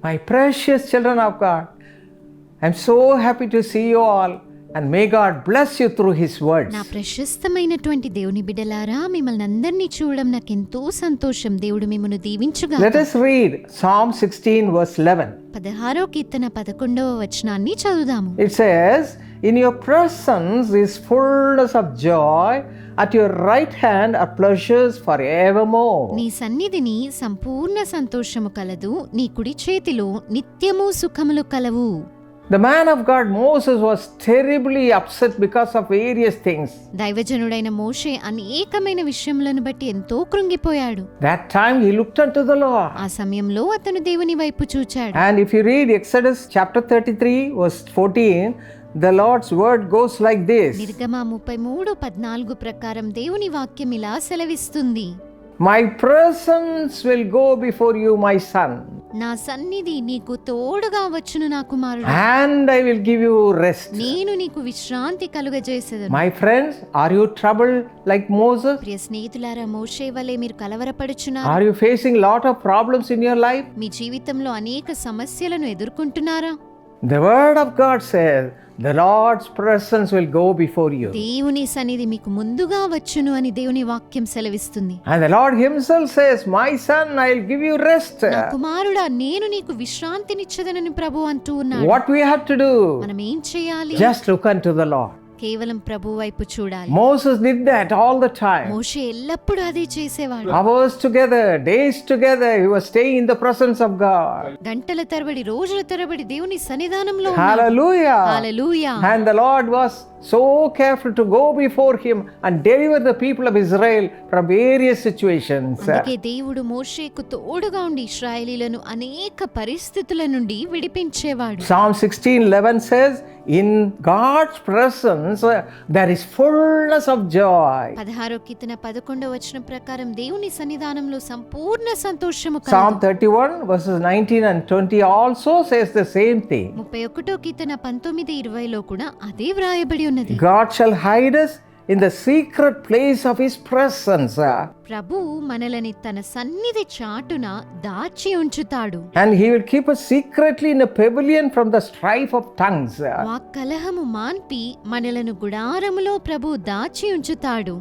My precious children of God, I'm so happy to see you all and may God bless you through His words. నా ప్రశస్తమైనటువంటి దేవుని బిడ్డలారా, మిమ్మల్ని అందరినీ చూడడం నాకు ఎంతో సంతోషం. దేవుడు మిమ్మల్ని దీవించుగా. Let us read Psalm 16 verse 11. 16వ కీర్తన 11వ వచనాన్ని చదువుదాము. It says, in your presence is fullness of joy, at your right hand are pleasures forevermore. నీ సన్నిధిని సంపూర్ణ సంతోషము కలదు, నీ కుడి చేతిలో నిత్యము సుఖములు కలవు. The man of God Moses was terribly upset because of various things. దైవజనుడైన మోషే అనేకమైన విషయములను బట్టి ఎంతో కృంగిపోయాడు. That time he looked unto the Lord. ఆ సమయంలో అతను దేవుని వైపు చూచాడు. And if you read Exodus chapter 33 verse 14, the Lord's word goes like this. నిర్గమ 33:14 ప్రకారం దేవుని వాక్యం ఇలా సెలవిస్తుంది. My presence will go before you, my son. నా సన్నిధి నీకు తోడుగా వచ్చును నా కుమారుడా, And I will give you rest. నేను నీకు విశ్రాంతి కలుగజేసేదను. My friends, are you troubled like Moses? ప్రియ స్నేహితులారా, మోషే వలె మీరు కలవరపడుచున్నారా? Are you facing lot of problems in your life? మీ జీవితంలో అనేక సమస్యలను ఎదుర్కొంటున్నారా? The word of God says, the Lord's presence will go before you. దేవుని సన్నిధి మీకు ముందుగా వచ్చును అని దేవుని వాక్యం సెలవిస్తుంది. And the Lord himself says, my son, I'll give you rest. నా కుమారుడా, నేను నీకు విశ్రాంతినిచ్చదనని ప్రభు అంటూ ఉన్నాడు. What we have to do? మనం ఏం చేయాలి? Just look unto the Lord. కేవలం ప్రభు వైపు చూడాలి. Moses did that all the time. మోషే ఎల్లప్పుడూ అదే చేసేవాడు. Hours together, days together, he was staying in the presence of God. గంటల తరబడి, రోజుల తరబడి దేవుని సన్నిధానంలో Hallelujah. Hallelujah. And the Lord was so careful to go before him and deliver the people of Israel from various situations. అందుకే దేవుడు మోషేకు తోడుగా ఉండి ఇశ్రాయేలీయులను అనేక పరిస్థితుల నుండి విడిపించేవాడు. Psalm 16:11 says, in God's presence there is fullness of joy. 16వ కీర్తన 11వ వచనం ప్రకారం దేవుని సన్నిధానంలో సంపూర్ణ సంతోషము Psalm కలదు. 31 verses 19 and 20 also says the same thing. 31వ కీర్తన 19-20లో కూడా అదే వ్రాయబడి ఉన్నది. God shall hide us in the secret place of his presence. ప్రభు మనలని తన సన్నిధి చాటున దాచి ఉంచుతాడు. And he will keep us secretly in a pavilion from the strife of tongues. వాక్కలహము మాన్పి మనలను గుడారములో ప్రభు దాచి ఉంచుతాడు.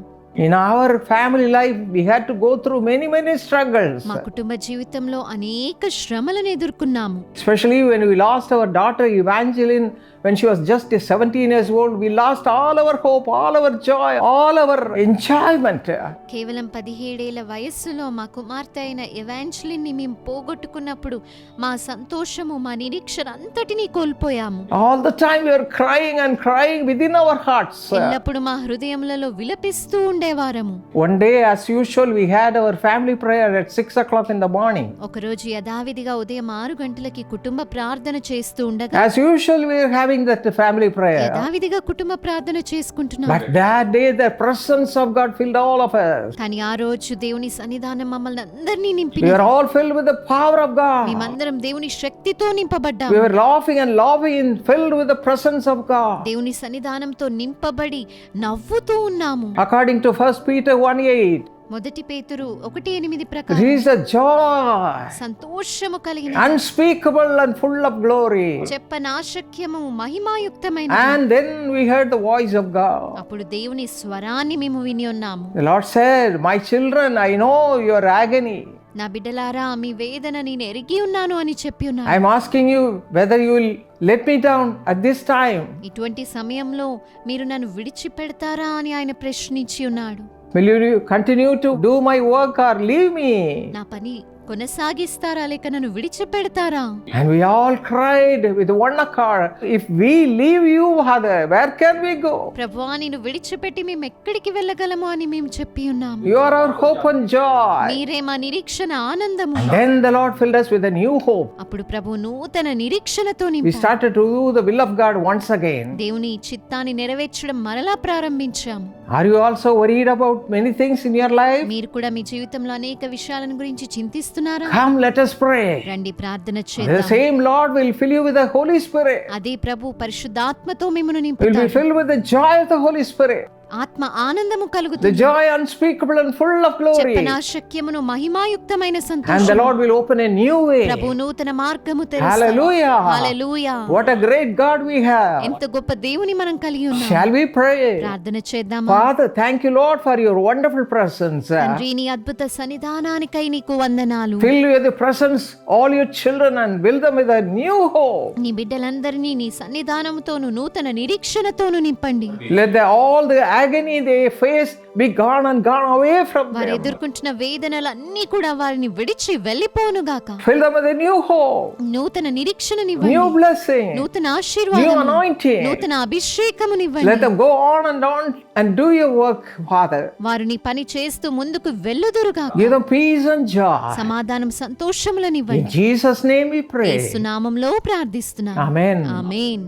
In our family life we had to go through many struggles. మా కుటుంబ జీవితంలో అనేక శ్రమలను ఎదుర్కొన్నాము. Especially when we lost our daughter Evangeline when she was just 17 years old, we lost all our hope, all our joy, all our enjoyment. కేవలం 17 ఏళ్ల వయస్సులో మా కుమార్తె అయిన ఎవాంజలిన్ ని మేము పోగొట్టుకున్నప్పుడు మా సంతోషము, మా నిరీక్షణ అంతటినీ కోల్పోయాము. All the time we were crying and crying within our hearts. ఎల్లప్పుడు మా హృదయములలో విలపిస్తూ ఉండేవారము. One day as usual we had our family prayer at 6 o'clock in the morning. ఒకరోజు యథావిధిగా ఉదయం 6 గంటలకి కుటుంబ ప్రార్థన చేస్తూ ఉండగా As usual we were having that family prayer. యథావిధిగా కుటుంబ ప్రార్థన చేసుకుంటున్నాం. But that day the presence of God filled all of us. కానీ ఆ రోజు దేవుని సన్నిధానం మమ్మల్ని అందరినీ We నింపింది. were all filled with the power of God. మేమందరం దేవుని శక్తితో నింపబడ్డాం. We were laughing and loving, filled with the presence of God. దేవుని సన్నిధానంతో నింపబడి నవ్వుతూ ఉన్నాము. According to 1 Peter 1:8, మొదటి పేతురు 1:8 it ప్రకారం is a joy సంతోషము కలిగిన, unspeakable and full of glory. చెప్పనాశక్యము, మహిమాయుక్తమైన. And then we heard the voice of God. అప్పుడు దేవుని స్వరాన్ని మేము విని ఉన్నాము. The Lord said, my children, I know your agony. నా బిడ్డలారా, మీ వేదన నేను ఎరిగి ఉన్నాను అని చెప్పి ఉన్నాను. I am asking you whether you will let me down at this time. ఇటువంటి సమయంలో మీరు నన్ను విడిచిపెడతారా అని ఆయన ప్రశ్నించి ఉన్నాడు. Will you continue to do my work or leave me? నా పని కొనసాగిస్తారా లేక నన్ను విడిచిపెడతారా? And we all cried with one accord, if we leave you, Father, where can we go? ప్రభువా, నిన్ను విడిచిపెట్టి మేము ఎక్కడికి వెళ్ళగలము అని మేము చెప్పి ఉన్నాము. You are our hope and joy. మీరే మా నిరీక్షణ, ఆనందము. And then the Lord filled us with a new hope. అప్పుడు ప్రభు నూతన నిరీక్షణతో We నింపాడు. started to do the will of God once again. దేవుని చిత్తాన్ని నెరవేర్చడం మరలా ప్రారంభించాము. Are you also worried about many things in your life? మీరు కూడా మీ జీవితంలో అనేక విషయాలను గురించి చింతిస్తున్నారా? Come, let us pray. రండి ప్రార్థన The చేద్దాం. same Lord will fill you with the Holy Spirit. అదే ప్రభు పరిశుద్ధాత్మతో మిమ్మల్ని You will be నింపుతాడు. filled with the joy of the Holy Spirit. ఆత్మ ఆనందము the కలుగుతుంది. joy unspeakable and full of glory. చెప్పనాశక్యమును మహిమాయుక్తమైన And the సంతోషం. Lord will open a new way. ప్రభు నూతన మార్గము తెరుస్తాడు. Hallelujah. Hallelujah. What a great God we have. ఎంత గొప్ప దేవుని మనం కలిగి ఉన్నాం. Shall we pray? ప్రార్థన చేద్దామా? Father, thank you, Lord, for your wonderful presence. తండ్రి నీ అద్భుత సన్నిధానానికై నీకు వందనాలు. Fill with the presence all your children and fill them with a new hope. నీ బిడ్డలందరినీ నీ సన్నిధానముతోను నూతన నిరీక్షణతోను నింపండి. Let all the agony they face be gone and gone away from వారు them. ఎదుర్కొంటున్న వేదనలన్నీ కూడా వారిని విడిచి వెళ్ళిపోను గాక. Fill them with a new hope, నూతన నిరీక్షణనివ్వండి. new blessing, నూతన new ఆశీర్వాదము, anointing. నూతన అభిషేకమునివ్వండి. Let them go on and do your work, Father. వారు నీ పని చేస్తూ ముందుకు వెళ్ళుదురుగాక. Give them peace and joy. సమాధానం In సంతోషములనివ్వండి. Jesus' name we pray. యేసు నామములో ప్రార్థిస్తున్నాను. Amen. ఆమేన్.